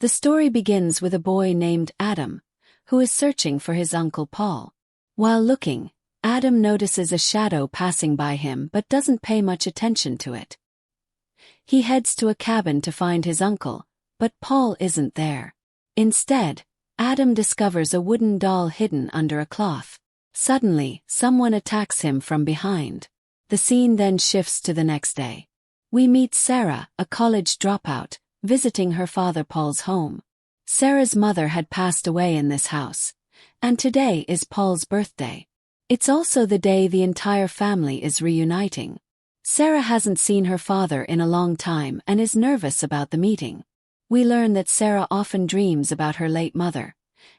The story begins with a boy named Adam, who is searching for his uncle Paul. While looking, Adam notices a shadow passing by him but doesn't pay much attention to it. He heads to a cabin to find his uncle, but Paul isn't there. Instead, Adam discovers a wooden doll hidden under a cloth. Suddenly, someone attacks him from behind. The scene then shifts to the next day. We meet Sarah, a college dropout, visiting her father Paul's home. Sarah's mother had passed away in this house, and today is Paul's birthday. It's also the day the entire family is reuniting. Sarah hasn't seen her father in a long time and is nervous about the meeting. We learn that Sarah often dreams about her late mother,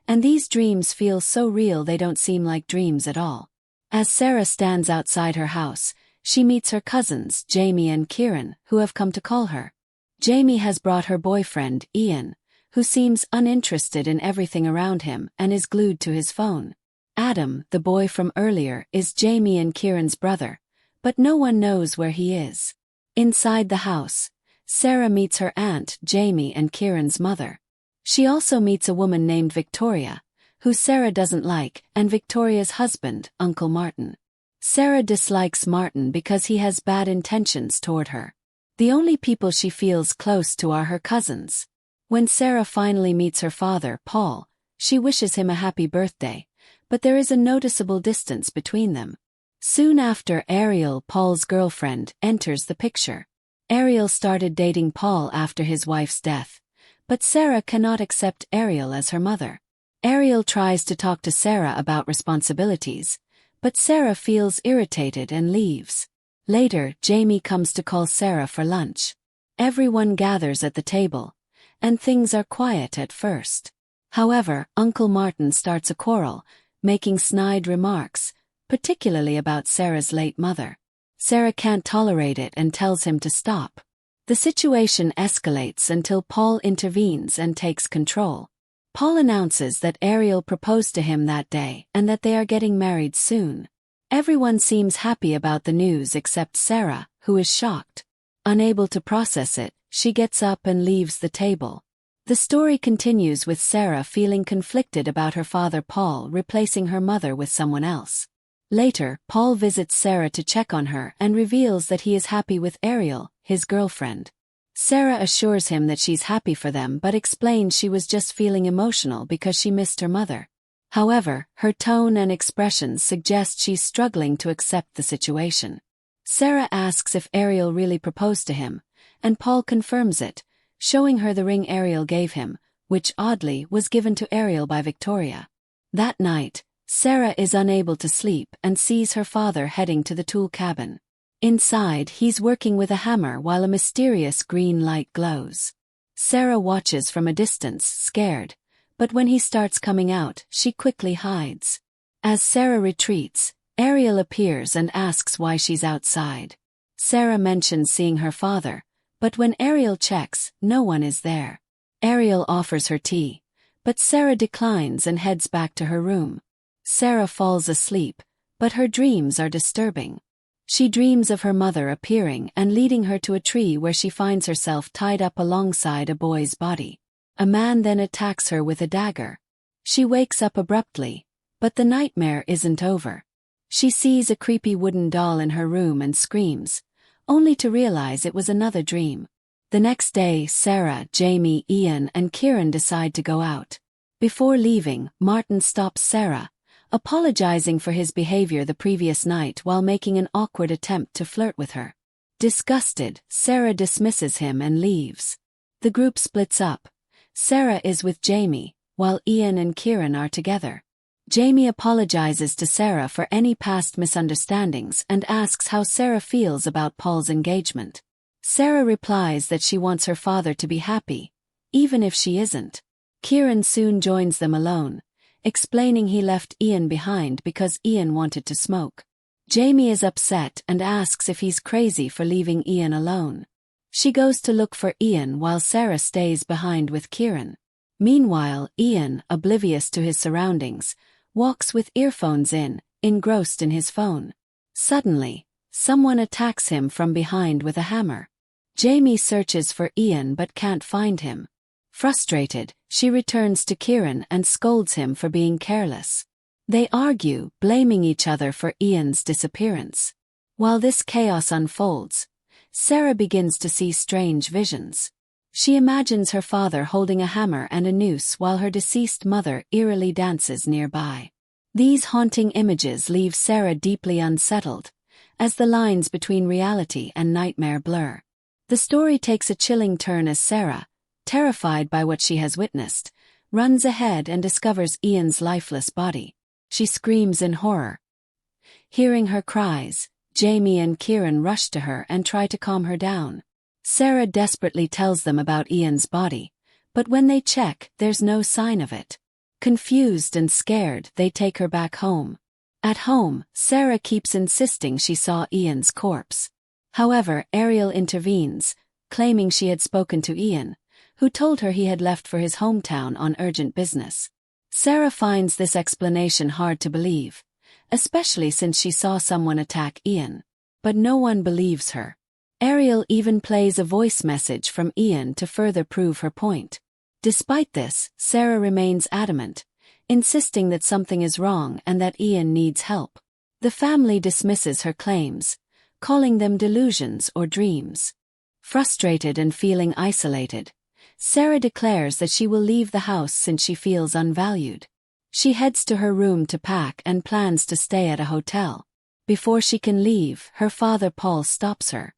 and these dreams feel so real they don't seem like dreams at all. As Sarah stands outside her house, she meets her cousins, Jamie and Kieran, who have come to call her. Jamie has brought her boyfriend, Ian, who seems uninterested in everything around him and is glued to his phone. Adam, the boy from earlier, is Jamie and Kieran's brother, but no one knows where he is. Inside the house, Sarah meets her aunt, Jamie, and Kieran's mother. She also meets a woman named Victoria, who Sarah doesn't like, and Victoria's husband, Uncle Martin. Sarah dislikes Martin because he has bad intentions toward her. The only people she feels close to are her cousins. When Sarah finally meets her father, Paul, she wishes him a happy birthday, but there is a noticeable distance between them. Soon after, Ariel, Paul's girlfriend, enters the picture. Ariel started dating Paul after his wife's death, but Sarah cannot accept Ariel as her mother. Ariel tries to talk to Sarah about responsibilities, but Sarah feels irritated and leaves. Later, Jamie comes to call Sarah for lunch. Everyone gathers at the table, and things are quiet at first. However, Uncle Martin starts a quarrel, making snide remarks, particularly about Sarah's late mother. Sarah can't tolerate it and tells him to stop. The situation escalates until Paul intervenes and takes control. Paul announces that Ariel proposed to him that day and that they are getting married soon. Everyone seems happy about the news except Sarah, who is shocked. Unable to process it, she gets up and leaves the table. The story continues with Sarah feeling conflicted about her father Paul replacing her mother with someone else. Later, Paul visits Sarah to check on her and reveals that he is happy with Ariel, his girlfriend. Sarah assures him that she's happy for them but explains she was just feeling emotional because she missed her mother. However, her tone and expressions suggest she's struggling to accept the situation. Sarah asks if Ariel really proposed to him, and Paul confirms it, showing her the ring Ariel gave him, which oddly was given to Ariel by Victoria. That night, Sarah is unable to sleep and sees her father heading to the tool cabin. Inside, he's working with a hammer while a mysterious green light glows. Sarah watches from a distance, scared, but when he starts coming out, she quickly hides. As Sarah retreats, Ariel appears and asks why she's outside. Sarah mentions seeing her father, but when Ariel checks, no one is there. Ariel offers her tea, but Sarah declines and heads back to her room. Sarah falls asleep, but her dreams are disturbing. She dreams of her mother appearing and leading her to a tree where she finds herself tied up alongside a boy's body. A man then attacks her with a dagger. She wakes up abruptly, but the nightmare isn't over. She sees a creepy wooden doll in her room and screams, only to realize it was another dream. The next day, Sarah, Jamie, Ian, and Kieran decide to go out. Before leaving, Martin stops Sarah, apologizing for his behavior the previous night while making an awkward attempt to flirt with her. Disgusted, Sarah dismisses him and leaves. The group splits up. Sarah is with Jamie, while Ian and Kieran are together. Jamie apologizes to Sarah for any past misunderstandings and asks how Sarah feels about Paul's engagement. Sarah replies that she wants her father to be happy, even if she isn't. Kieran soon joins them alone, explaining he left Ian behind because Ian wanted to smoke. Jamie is upset and asks if he's crazy for leaving Ian alone. She goes to look for Ian while Sarah stays behind with Kieran. Meanwhile, Ian, oblivious to his surroundings, walks with earphones in, engrossed in his phone. Suddenly, someone attacks him from behind with a hammer. Jamie searches for Ian but can't find him. Frustrated, she returns to Kieran and scolds him for being careless. They argue, blaming each other for Ian's disappearance. While this chaos unfolds, Sarah begins to see strange visions. She imagines her father holding a hammer and a noose while her deceased mother eerily dances nearby. These haunting images leave Sarah deeply unsettled, as the lines between reality and nightmare blur. The story takes a chilling turn as Sarah, terrified by what she has witnessed, runs ahead and discovers Ian's lifeless body. She screams in horror. Hearing her cries, Jamie and Kieran rush to her and try to calm her down. Sarah desperately tells them about Ian's body, but when they check, there's no sign of it. Confused and scared, they take her back home. At home, Sarah keeps insisting she saw Ian's corpse. However, Ariel intervenes, claiming she had spoken to Ian, who told her he had left for his hometown on urgent business. Sarah finds this explanation hard to believe, especially since she saw someone attack Ian. But no one believes her. Ariel even plays a voice message from Ian to further prove her point. Despite this, Sarah remains adamant, insisting that something is wrong and that Ian needs help. The family dismisses her claims, calling them delusions or dreams. Frustrated and feeling isolated, Sarah declares that she will leave the house since she feels unvalued. She heads to her room to pack and plans to stay at a hotel. Before she can leave, her father Paul stops her.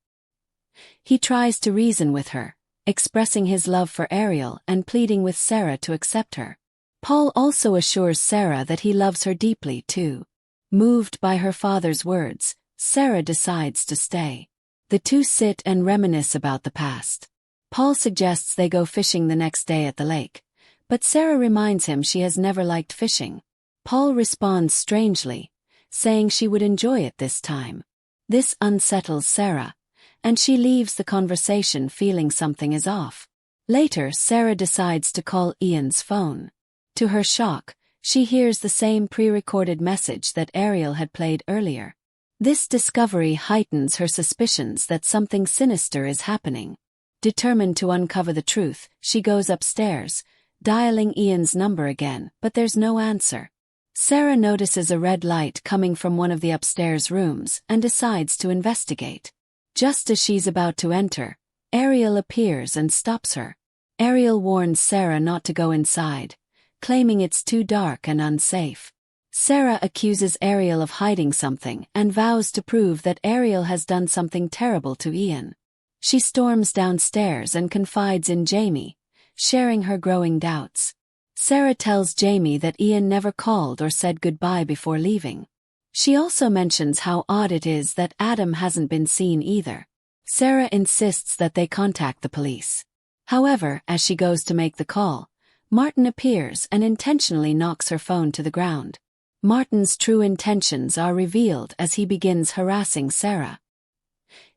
He tries to reason with her, expressing his love for Ariel and pleading with Sarah to accept her. Paul also assures Sarah that he loves her deeply too. Moved by her father's words, Sarah decides to stay. The two sit and reminisce about the past. Paul suggests they go fishing the next day at the lake, but Sarah reminds him she has never liked fishing. Paul responds strangely, saying she would enjoy it this time. This unsettles Sarah, and she leaves the conversation feeling something is off. Later, Sarah decides to call Ian's phone. To her shock, she hears the same pre-recorded message that Ariel had played earlier. This discovery heightens her suspicions that something sinister is happening. Determined to uncover the truth, she goes upstairs, dialing Ian's number again, but there's no answer. Sarah notices a red light coming from one of the upstairs rooms and decides to investigate. Just as she's about to enter, Ariel appears and stops her. Ariel warns Sarah not to go inside, claiming it's too dark and unsafe. Sarah accuses Ariel of hiding something and vows to prove that Ariel has done something terrible to Ian. She storms downstairs and confides in Jamie, sharing her growing doubts. Sarah tells Jamie that Ian never called or said goodbye before leaving. She also mentions how odd it is that Adam hasn't been seen either. Sarah insists that they contact the police. However, as she goes to make the call, Martin appears and intentionally knocks her phone to the ground. Martin's true intentions are revealed as he begins harassing Sarah.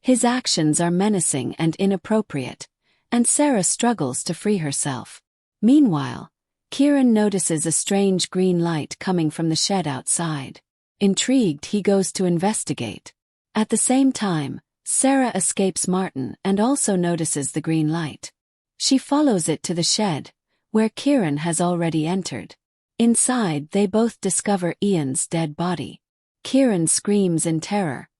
His actions are menacing and inappropriate, and Sarah struggles to free herself. Meanwhile, Kieran notices a strange green light coming from the shed outside. Intrigued, he goes to investigate. At the same time, Sarah escapes Martin and also notices the green light. She follows it to the shed, where Kieran has already entered. Inside, they both discover Ian's dead body. Kieran screams in terror,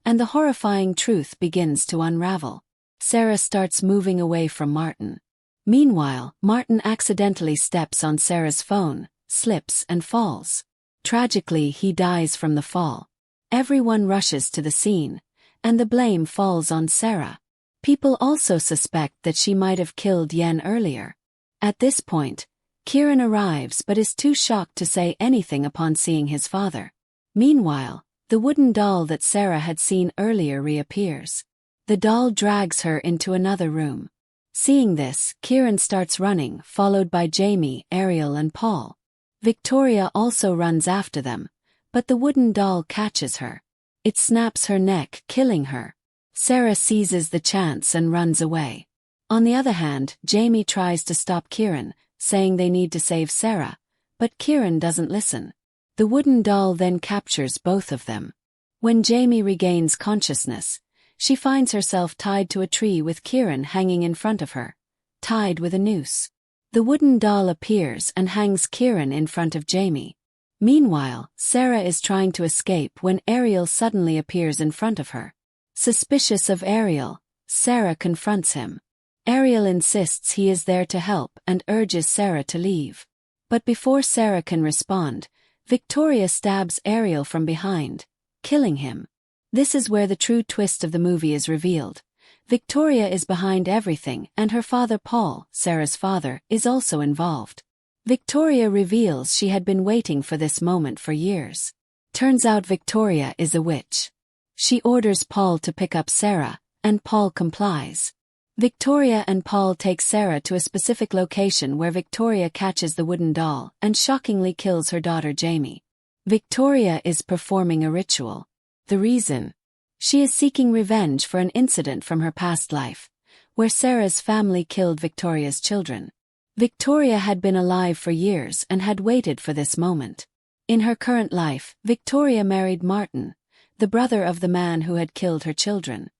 and the horrifying truth begins to unravel. Sarah starts moving away from Martin. Meanwhile, Martin accidentally steps on Sarah's phone, slips and falls. Tragically, he dies from the fall. Everyone rushes to the scene, and the blame falls on Sarah. People also suspect that she might have killed Yen earlier. At this point, Kieran arrives but is too shocked to say anything upon seeing his father. Meanwhile, the wooden doll that Sarah had seen earlier reappears. The doll drags her into another room. Seeing this, Kieran starts running, followed by Jamie, Ariel and Paul. Victoria also runs after them, but the wooden doll catches her. It snaps her neck, killing her. Sarah seizes the chance and runs away. On the other hand, Jamie tries to stop Kieran, saying they need to save Sarah, but Kieran doesn't listen. The wooden doll then captures both of them. When Jamie regains consciousness, she finds herself tied to a tree with Kieran hanging in front of her, tied with a noose. The wooden doll appears and hangs Kieran in front of Jamie. Meanwhile, Sarah is trying to escape when Ariel suddenly appears in front of her. Suspicious of Ariel, Sarah confronts him. Ariel insists he is there to help and urges Sarah to leave. But before Sarah can respond, Victoria stabs Ariel from behind, killing him. This is where the true twist of the movie is revealed. Victoria is behind everything, and her father Paul, Sarah's father, is also involved. Victoria reveals she had been waiting for this moment for years. Turns out Victoria is a witch. She orders Paul to pick up Sarah, and Paul complies. Victoria and Paul take Sarah to a specific location where Victoria catches the wooden doll and shockingly kills her daughter Jamie. Victoria is performing a ritual. The reason? She is seeking revenge for an incident from her past life, where Sarah's family killed Victoria's children. Victoria had been alive for years and had waited for this moment. In her current life, Victoria married Martin, the brother of the man who had killed her children.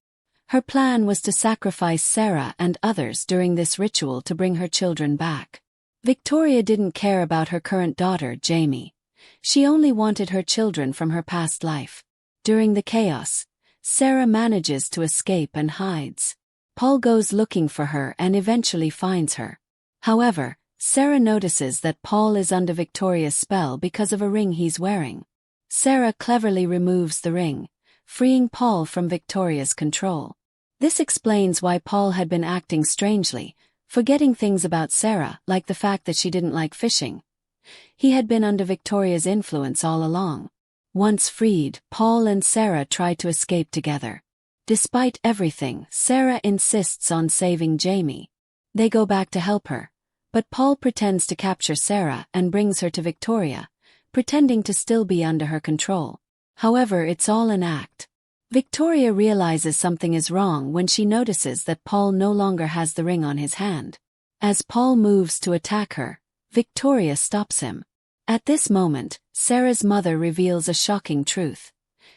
Her plan was to sacrifice Sarah and others during this ritual to bring her children back. Victoria didn't care about her current daughter, Jamie. She only wanted her children from her past life. During the chaos, Sarah manages to escape and hides. Paul goes looking for her and eventually finds her. However, Sarah notices that Paul is under Victoria's spell because of a ring he's wearing. Sarah cleverly removes the ring, freeing Paul from Victoria's control. This explains why Paul had been acting strangely, forgetting things about Sarah, like the fact that she didn't like fishing. He had been under Victoria's influence all along. Once freed, Paul and Sarah try to escape together. Despite everything, Sarah insists on saving Jamie. They go back to help her, but Paul pretends to capture Sarah and brings her to Victoria, pretending to still be under her control. However, it's all an act. Victoria realizes something is wrong when she notices that Paul no longer has the ring on his hand. As Paul moves to attack her, Victoria stops him. At this moment, Sarah's mother reveals a shocking truth.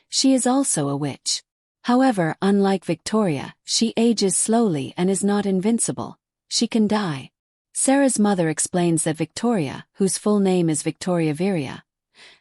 She is also a witch. However, unlike Victoria, she ages slowly and is not invincible. She can die. Sarah's mother explains that Victoria, whose full name is Victoria Viria,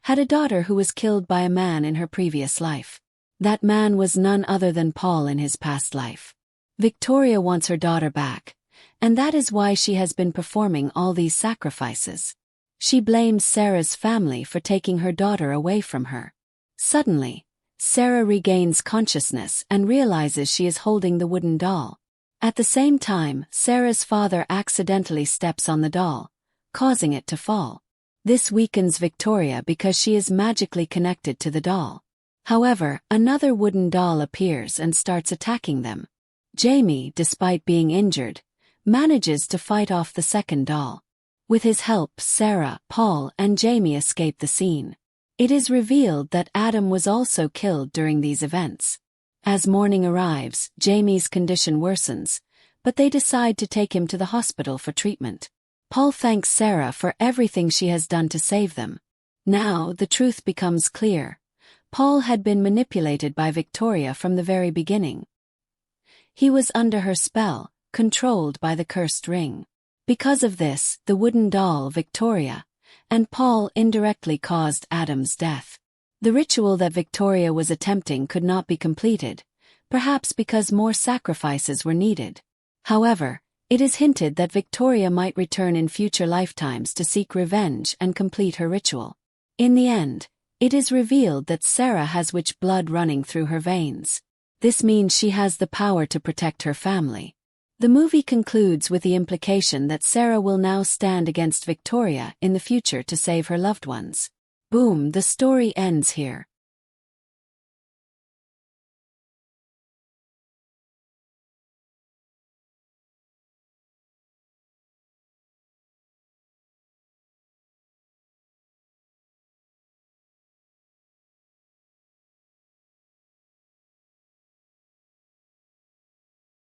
had a daughter who was killed by a man in her previous life. That man was none other than Paul in his past life. Victoria wants her daughter back, and that is why she has been performing all these sacrifices. She blames Sarah's family for taking her daughter away from her. Suddenly, Sarah regains consciousness and realizes she is holding the wooden doll. At the same time, Sarah's father accidentally steps on the doll, causing it to fall. This weakens Victoria because she is magically connected to the doll. However, another wooden doll appears and starts attacking them. Jamie, despite being injured, manages to fight off the second doll. With his help, Sarah, Paul, and Jamie escape the scene. It is revealed that Adam was also killed during these events. As morning arrives, Jamie's condition worsens, but they decide to take him to the hospital for treatment. Paul thanks Sarah for everything she has done to save them. Now, the truth becomes clear. Paul had been manipulated by Victoria from the very beginning. He was under her spell, controlled by the cursed ring. Because of this, the wooden doll Victoria and Paul indirectly caused Adam's death. The ritual that Victoria was attempting could not be completed, perhaps because more sacrifices were needed. However, it is hinted that Victoria might return in future lifetimes to seek revenge and complete her ritual. In the end, it is revealed that Sarah has witch blood running through her veins. This means she has the power to protect her family. The movie concludes with the implication that Sarah will now stand against Victoria in the future to save her loved ones. Boom, the story ends here.